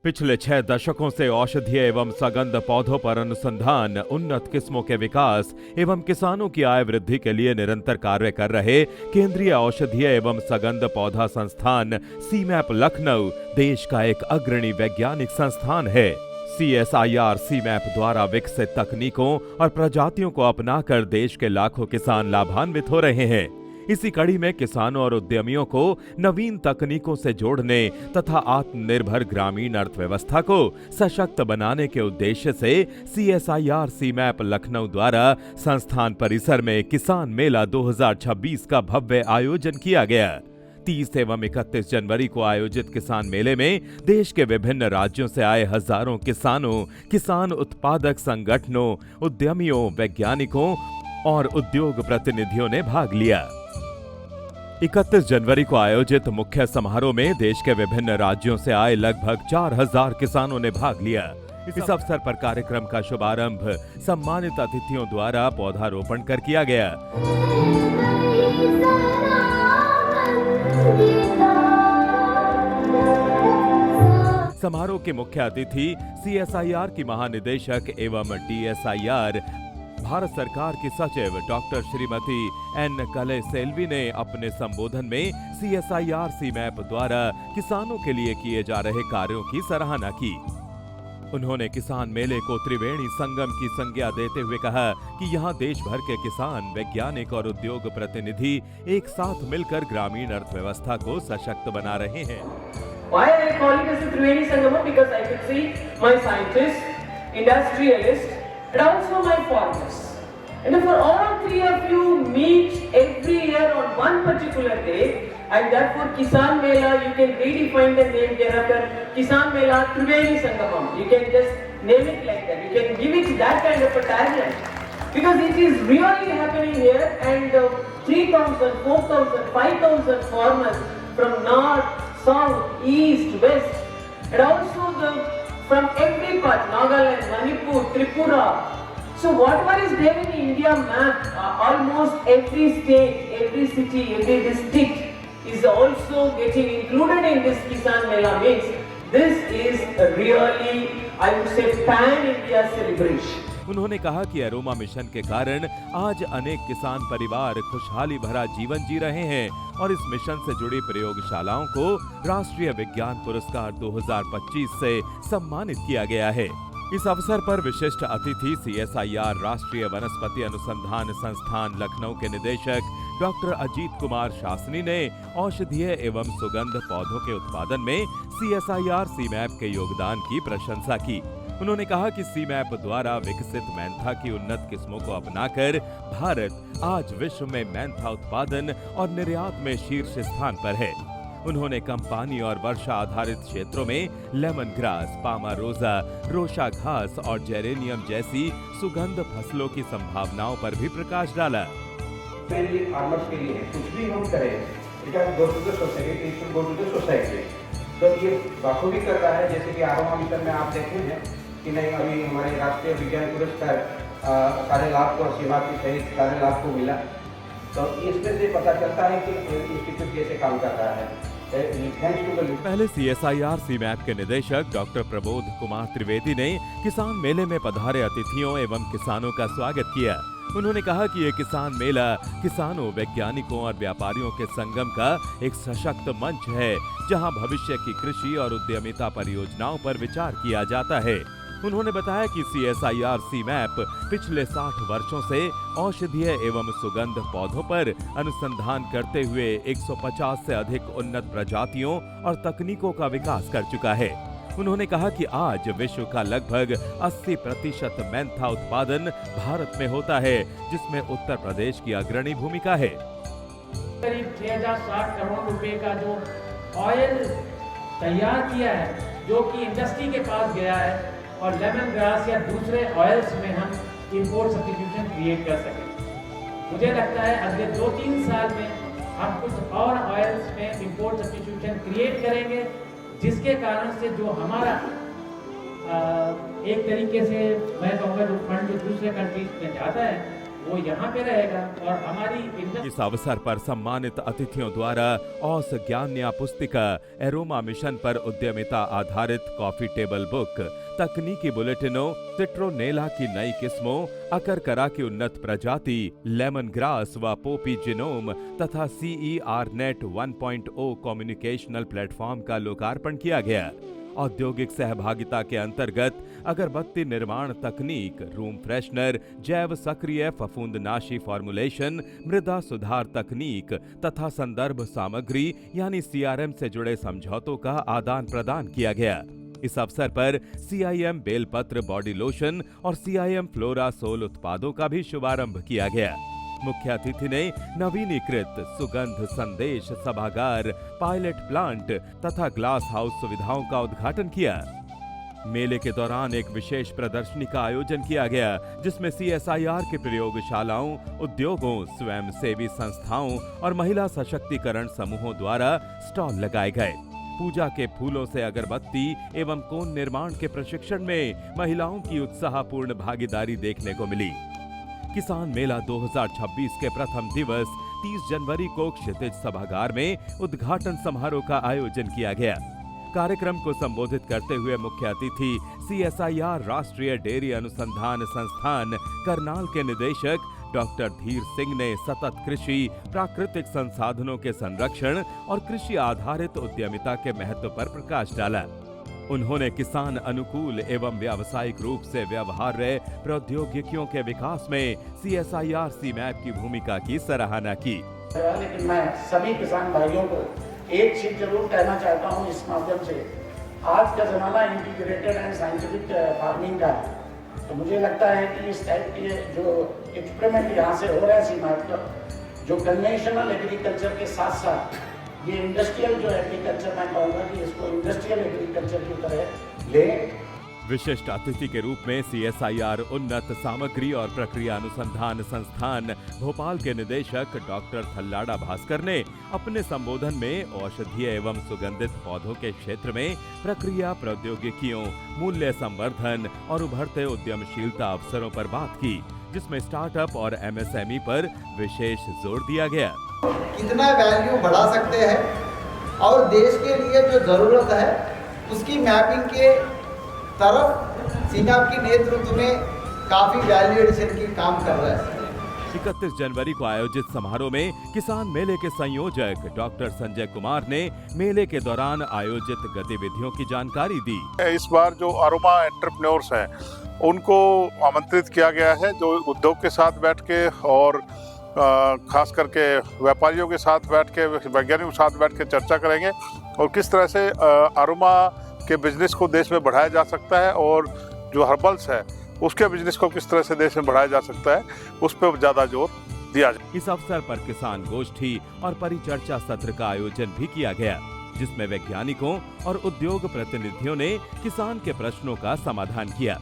पिछले 6 दशकों से औषधीय एवं सगंध पौधों पर अनुसंधान, उन्नत किस्मों के विकास एवं किसानों की आय वृद्धि के लिए निरंतर कार्य कर रहे केंद्रीय औषधीय एवं सगंध पौधा संस्थान सीमैप लखनऊ देश का एक अग्रणी वैज्ञानिक संस्थान है। CSIR सीमैप द्वारा विकसित तकनीकों और प्रजातियों को अपनाकर देश के लाखों किसान लाभान्वित हो रहे हैं। इसी कड़ी में किसानों और उद्यमियों को नवीन तकनीकों से जोड़ने तथा आत्मनिर्भर ग्रामीण अर्थव्यवस्था को सशक्त बनाने के उद्देश्य से CSIR सीमैप लखनऊ द्वारा संस्थान परिसर में किसान मेला 2026 का भव्य आयोजन किया गया। 30 एवं 31 जनवरी को आयोजित किसान मेले में देश के विभिन्न राज्यों से आए हजारों किसानों, किसान उत्पादक संगठनों, उद्यमियों, वैज्ञानिकों और उद्योग प्रतिनिधियों ने भाग लिया। 31 जनवरी को आयोजित मुख्य समारोह में देश के विभिन्न राज्यों से आए लगभग 4000 किसानों ने भाग लिया। इस अवसर पर कार्यक्रम का शुभारंभ सम्मानित अतिथियों द्वारा पौधारोपण कर किया गया। समारोह के मुख्य अतिथि CSIR की महानिदेशक एवं DSIR भारत सरकार की सचिव डॉक्टर श्रीमती N कलेसेल्वी ने अपने संबोधन में CSIR सीमैप द्वारा किसानों के लिए किए जा रहे कार्यों की सराहना की। उन्होंने किसान मेले को त्रिवेणी संगम की संज्ञा देते हुए कहा कि यहाँ देश भर के किसान, वैज्ञानिक और उद्योग प्रतिनिधि एक साथ मिलकर ग्रामीण अर्थव्यवस्था को सशक्त बना रहे हैं। Why I call it as a Triveni Sangama? Because I could see my scientists, industrialists, and also my farmers. And for all three of you meet every year on one particular day, and therefore Kisan Mela, you can redefine the name thereafter, Kisan Mela Triveni Sangamam. You can just name it like that. You can give it that kind of a tagline. Because it is really happening here, and 3,000, 4,000, 5,000 farmers from north, south, east, west, and also from every part, Nagaland, Manipur, Tripura. So whatever is there in India map, almost every state, every city, every district is also getting included in this Kisan Mela. Means this is really, I would say, pan-India celebration. उन्होंने कहा कि aroma mission के कारण आज अनेक किसान परिवार खुशहाली भरा जीवन जी रहे हैं और इस मिशन से जुड़ी प्रयोगशालाओं को राष्ट्रीय विज्ञान पुरस्कार 2025 से सम्मानित किया गया है। इस अवसर पर विशिष्ट अतिथि CSIR राष्ट्रीय वनस्पति अनुसंधान संस्थान लखनऊ के निदेशक डॉक्टर अजीत कुमार शासनी ने औषधीय एवं सुगंध पौधों के उत्पादन में CSIR सीमैप के योगदान की प्रशंसा की। उन्होंने कहा कि सीमैप द्वारा विकसित मैंथा की उन्नत किस्मों को अपनाकर भारत आज विश्व में मैंथा उत्पादन और निर्यात में शीर्ष स्थान पर है। उन्होंने कम पानी और वर्षा आधारित क्षेत्रों में लेमन ग्रास, पामारोजा, रोशा घास और जेरेनियम जैसी सुगंध फसलों की संभावनाओं पर भी प्रकाश डाला। फार्मर्स के लिए कुछ भी हम करें, तो ये बखूबी कर रहा है। जैसे कि अरोमा मिशन में आप देखे हैं कि नहीं, अभी हमारे राष्ट्रीय विज्ञान पुरस्कार 7.5 लाख को, सीमा की सहित 7.5 लाख को मिला। तो इसमें से पता चलता है कि इंस्टीट्यूट कैसे काम कर रहा है। पहले CSIR सीमैप के निदेशक डॉक्टर प्रबोध कुमार त्रिवेदी ने किसान मेले में पधारे अतिथियों एवं किसानों का स्वागत किया। उन्होंने कहा कि ये किसान मेला किसानों, वैज्ञानिकों और व्यापारियों के संगम का एक सशक्त मंच है, जहां भविष्य की कृषि और उद्यमिता परियोजनाओं पर विचार किया जाता है। उन्होंने बताया कि CSIR सीमैप पिछले 60 वर्षों से औषधीय एवं सुगंध पौधों पर अनुसंधान करते हुए 150 से अधिक उन्नत प्रजातियों और तकनीकों का विकास कर चुका है। उन्होंने कहा कि आज विश्व का लगभग 80% मैंथा उत्पादन भारत में होता है, जिसमें उत्तर प्रदेश की अग्रणी भूमिका है। करीब 6060 करोड़ रुपए का जो ऑयल तैयार किया है, जो कि इंडस्ट्री के पास गया है, और लेमन ग्रास या दूसरे ऑयल्स में हम इंपोर्ट सब्स्टिट्यूशन क्रिएट कर सकें। मुझे लगता है अगले 2-3 साल में हम कुछ और ऑयल्स में इंपोर्ट सब्स्टिट्यूशन क्रिएट करेंगे, जिसके कारण से जो हमारा एक तरीके से मैं कहूँगा जो फंड जो दूसरे कंट्रीज में जाता है वो यहाँ पे रहेगा और हमारी इस अवसर पर सम्मानित अतिथियों द्वारा औस ज्ञान्या पुस्तिका, एरोमा मिशन पर उद्यमिता आधारित कॉफी टेबल बुक, तकनीकी बुलेटिनों, सिट्रोनेला की नई किस्मों, अकरकरा की उन्नत प्रजाति, लेमन ग्रास व पोपी जिनोम तथा CERNet 1.0 कम्युनिकेशनल प्लेटफॉर्म का लोकार्पण किया गया। औद्योगिक सहभागिता के अंतर्गत अगरबत्ती निर्माण तकनीक, रूम फ्रेशनर, जैव सक्रिय फफूंदनाशी फॉर्मुलेशन, मृदा सुधार तकनीक तथा संदर्भ सामग्री यानी CRM से जुड़े समझौतों का आदान प्रदान किया गया। इस अवसर पर CIM बेलपत्र बॉडी लोशन और CIM फ्लोरा सोल उत्पादों का भी शुभारंभ किया गया। मुख्य अतिथि ने नवीनीकृत सुगंध संदेश सभागार, पायलट प्लांट तथा ग्लास हाउस सुविधाओं का उद्घाटन किया। मेले के दौरान एक विशेष प्रदर्शनी का आयोजन किया गया, जिसमें CSIR की प्रयोगशालाओं, उद्योगों, स्वयंसेवी संस्थाओं और महिला सशक्तिकरण समूहों द्वारा स्टॉल लगाए गए। पूजा के फूलों से अगरबत्ती एवं कोन निर्माण के प्रशिक्षण में महिलाओं की उत्साहपूर्ण भागीदारी देखने को मिली। किसान मेला 2026 के प्रथम दिवस 30 जनवरी को क्षितिज सभागार में उद्घाटन समारोह का आयोजन किया गया। कार्यक्रम को संबोधित करते हुए मुख्य अतिथि CSIR राष्ट्रीय डेयरी अनुसंधान संस्थान करनाल के निदेशक डॉक्टर धीर सिंह ने सतत कृषि, प्राकृतिक संसाधनों के संरक्षण और कृषि आधारित उद्यमिता के महत्व पर प्रकाश डाला। उन्होंने किसान अनुकूल एवं व्यावसायिक रूप से व्यवहार्य प्रौद्योगिकियों के विकास में CSIR CMAP की भूमिका की सराहना की। लेकिन मैं सभी किसान भाइयों को एक चीज जरूर कहना चाहता हूं इस माध्यम से, आज का जमाना इंटीग्रेटेड एंड साइंटिफिक फार्मिंग का है, तो मुझे लगता है कि इस टाइप के जो एक्सपेरिमेंट यहाँ से हो रहा है CMAP का, जो कन्वेंशनल एग्रीकल्चर के साथ साथ ये इंडस्ट्रियल जो एग्रीकल्चर, मैं कहूँगा कि इसको इंडस्ट्रियल एग्रीकल्चर की तरह ले। विशिष्ट अतिथि के रूप में CSIR उन्नत सामग्री और प्रक्रिया अनुसंधान संस्थान भोपाल के निदेशक डॉक्टर थल्लाड़ा भास्कर ने अपने संबोधन में औषधीय एवं सुगंधित पौधों के क्षेत्र में प्रक्रिया प्रौद्योगिकियों, मूल्य संवर्धन और उभरते उद्यमशीलता अवसरों पर बात की, जिसमें स्टार्टअप और MSME पर विशेष जोर दिया गया। कितना वैल्यू बढ़ा सकते हैं और देश के लिए जो जरूरत है उसकी मैपिंग के तरफ CMAP के नेतृत्व में काफी वैल्यू एडिशन की काम कर रहा है। 31 जनवरी को आयोजित समारोह में किसान मेले के संयोजक डॉक्टर संजय कुमार ने मेले के दौरान आयोजित गतिविधियों की जानकारी दी। इस बार जो अरोमा एंटरप्रेन्योर्स हैं उनको आमंत्रित किया गया है, जो उद्योग के साथ बैठ के और खास करके व्यापारियों के साथ बैठ के, वैज्ञानिकों के साथ बैठ के चर्चा करेंगे और किस तरह से अरोमा के बिजनेस को देश में बढ़ाया जा सकता है और जो हर्बल्स है उसके बिजनेस को किस तरह से देश में बढ़ाया जा सकता है, उस पर ज़्यादा जोर दिया जाए। इस अवसर पर किसान गोष्ठी और परिचर्चा सत्र का आयोजन भी किया गया, जिसमें वैज्ञानिकों और उद्योग प्रतिनिधियों ने किसान के प्रश्नों का समाधान किया।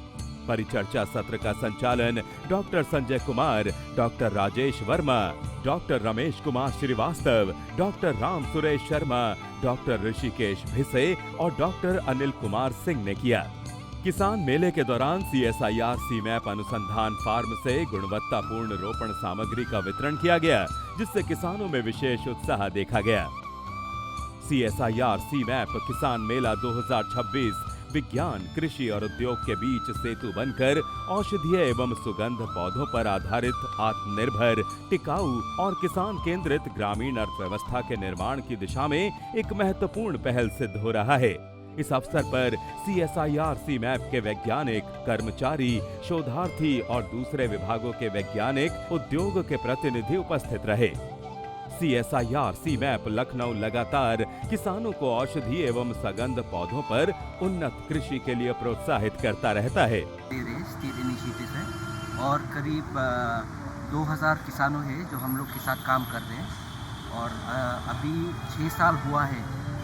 परिचर्चा सत्र का संचालन doctor Sanjay Kumar, doctor Rajesh Verma, doctor Ramesh Kumar Srivastava, doctor Ram Suresh Sharma, doctor Rishikesh Bhise और डॉक्टर अनिल कुमार सिंह ने किया। किसान मेले के दौरान CSIR CMAP अनुसंधान फार्म से गुणवत्तापूर्ण रोपण सामग्री का वितरण किया गया, जिससे किसानों में विशेष उत्साह देखा गया। CSIR CMAP किसान मेला 2026 विज्ञान, कृषि और उद्योग के बीच सेतु बनकर औषधीय एवं सुगंध पौधों पर आधारित आत्मनिर्भर, टिकाऊ और किसान केंद्रित ग्रामीण अर्थव्यवस्था के निर्माण की दिशा में एक महत्वपूर्ण पहल सिद्ध हो रहा है। इस अवसर पर CSIR CMAP के वैज्ञानिक, कर्मचारी, शोधार्थी और दूसरे विभागों के वैज्ञानिक, उद्योग के प्रतिनिधि उपस्थित रहे। CSIR CMAP लखनऊ लगातार किसानों को औषधि एवं सगंध पौधों पर उन्नत कृषि के लिए प्रोत्साहित करता रहता है। स्टेट इनिशिएटिव है और करीब 2000 किसानों हैं जो हम लोग के साथ काम कर रहे हैं और अभी 6 साल हुआ है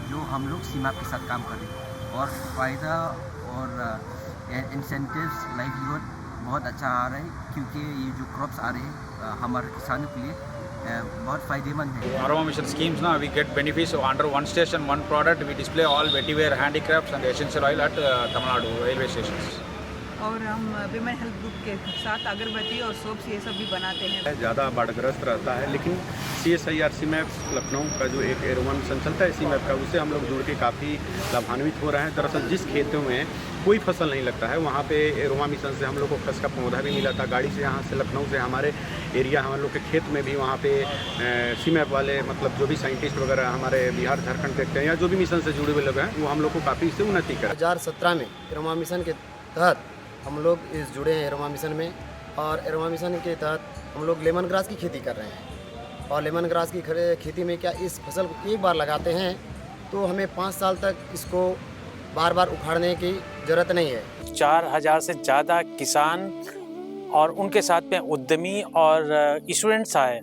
जो हम लोग CMAP के साथ काम कर रहे हैं और फ़ायदा और इंसेंटिव्स, लाइवलीहुड बहुत अच्छा आ रहा है, क्योंकि ये जो क्रॉप्स आ रहे हैं हमारे किसानों के लिए बहुत फ़ायदेमंद है। Aroma Mission schemes now we get benefits under one station, one product. We display all vetiver handicrafts and essential oil at Tamil Nadu railway stations. और हम विमेन हेल्थ ग्रुप के साथ अगरबत्ती और सोप्स ये सब भी बनाते हैं। ज़्यादा बाढ़ग्रस्त रहता है, लेकिन CSIR CMAP लखनऊ का जो एक एरोमा मिशन चलता है CMAP का, उससे हम लोग जुड़ के काफ़ी लाभान्वित हो रहे हैं। दरअसल जिस खेतों में कोई फसल नहीं लगता है वहाँ पे एरोमा मिशन से हम लोग को खस का पौधा भी मिला था। गाड़ी से यहाँ से लखनऊ से हमारे एरिया हम लोग के खेत में भी वहाँ पे CMAP वाले मतलब जो भी साइंटिस्ट वगैरह हमारे बिहार झारखंड देखते हैं या जो भी मिशन से जुड़े हुए लोग हैं वो हम लोग को काफ़ी इससे उन्नति करा। 2017 में एरोमा मिशन के तहत हम लोग इस जुड़े हैं एरोमा मिशन में, और एरोमा मिशन के तहत हम लोग लेमन ग्रास की खेती कर रहे हैं। और लेमन ग्रास की खेती में क्या इस फसल को एक बार लगाते हैं तो हमें 5 साल तक इसको बार बार उखाड़ने की ज़रूरत नहीं है। 4000 से ज़्यादा किसान और उनके साथ में उद्यमी और स्टूडेंट्स आए।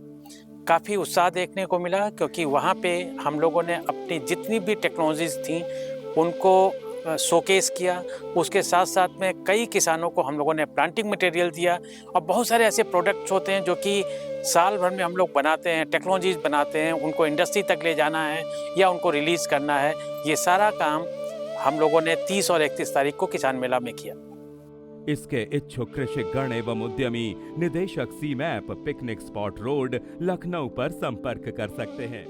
काफ़ी उत्साह देखने को मिला क्योंकि वहाँ पे हम लोगों ने अपनी जितनी भी टेक्नोलॉजीज़ थी उनको शोकेस किया। उसके साथ साथ में कई किसानों को हम लोगों ने प्लांटिंग मटेरियल दिया और बहुत सारे ऐसे प्रोडक्ट्स होते हैं जो कि साल भर में हम लोग बनाते हैं, टेक्नोलॉजीज बनाते हैं, उनको इंडस्ट्री तक ले जाना है या उनको रिलीज़ करना है। ये सारा काम हम लोगों ने 30 और 31 तारीख को किसान मेला में किया। इसके इच्छुक कृषक गण एवं उद्यमी निदेशक CMAP picnic spot road Lucknow पर संपर्क कर सकते हैं।